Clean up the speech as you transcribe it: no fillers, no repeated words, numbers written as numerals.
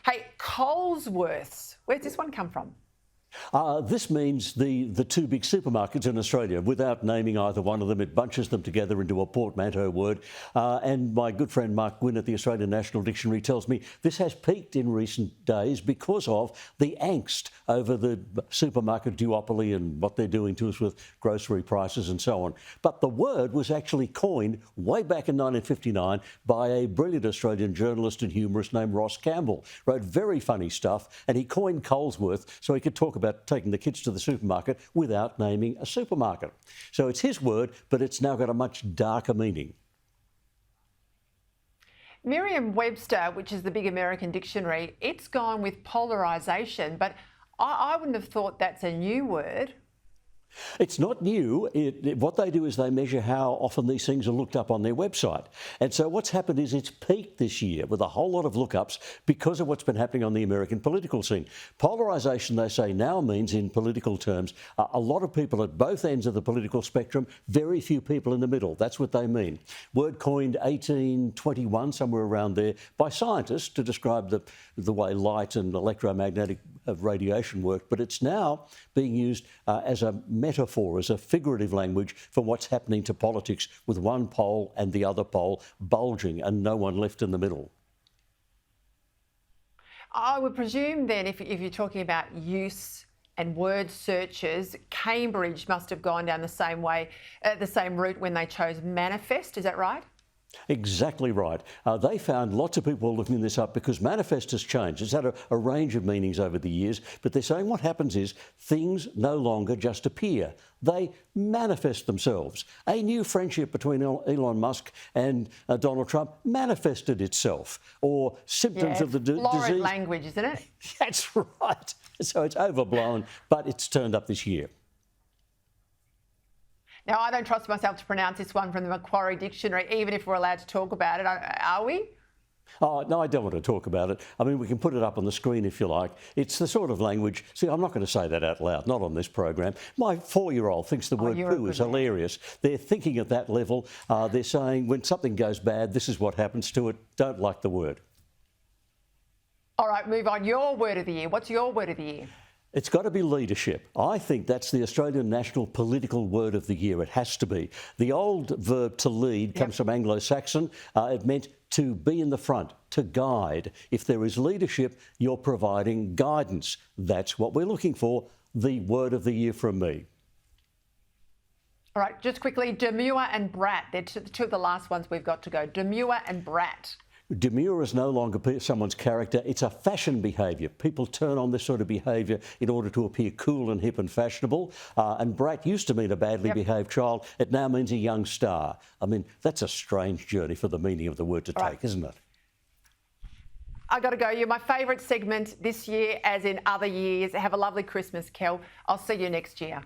Hey, Colesworths. Where's this one come from? This means the two big supermarkets in Australia. Without naming either one of them, it bunches them together into a portmanteau word. And my good friend Mark Gwynn at the Australian National Dictionary tells me this has peaked in recent days because of the angst over the supermarket duopoly and what they're doing to us with grocery prices and so on. But the word was actually coined way back in 1959 by a brilliant Australian journalist and humorist named Ross Campbell. Wrote very funny stuff, and he coined Colesworth so he could talk about taking the kids to the supermarket without naming a supermarket. So it's his word, but it's now got a much darker meaning. Merriam-Webster, which is the big American dictionary, it's gone with polarisation, but I wouldn't have thought that's a new word. It's not new. What they do is they measure how often these things are looked up on their website. And so what's happened is it's peaked this year with a whole lot of lookups because of what's been happening on the American political scene. Polarisation, they say, now means, in political terms, a lot of people at both ends of the political spectrum, very few people in the middle. That's what they mean. Word coined 1821, somewhere around there, by scientists to describe the way light and electromagnetic radiation work, but it's now being used as a metaphor, as a figurative language for what's happening to politics, with one pole and the other pole bulging and no one left in the middle. I would presume then, if you're talking about use and word searches, Cambridge must have gone down the same way, the same route when they chose manifest. Is that right? Exactly right. They found lots of people looking this up because manifest has changed. It's had a range of meanings over the years, but they're saying what happens is things no longer just appear. They manifest themselves. A new friendship between Elon Musk and Donald Trump manifested itself. Or symptoms of the disease. Language, isn't it? That's right. So it's overblown, but it's turned up this year. Now, I don't trust myself to pronounce this one from the Macquarie Dictionary, even if we're allowed to talk about it. Are we? Oh, no, I don't want to talk about it. I mean, we can put it up on the screen if you like. It's the sort of language... See, I'm not going to say that out loud, not on this program. My 4-year-old thinks the word poo is hilarious. They're thinking at that level. They're saying when something goes bad, this is what happens to it. Don't like the word. All right, move on. Your word of the year. What's your word of the year? It's got to be leadership. I think that's the Australian national political word of the year. It has to be. The old verb to lead comes from Anglo-Saxon. It meant to be in the front, to guide. If there is leadership, you're providing guidance. That's what we're looking for. The word of the year from me. All right, just quickly, demure and brat. They're two of the last ones we've got to go. Demure and brat. Demure is no longer someone's character. It's a fashion behaviour. People turn on this sort of behaviour in order to appear cool and hip and fashionable. And brat used to mean a badly behaved child. It now means a young star. I mean, that's a strange journey for the meaning of the word to take, isn't it? I got to go. You're my favourite segment this year, as in other years. Have a lovely Christmas, Kel. I'll see you next year.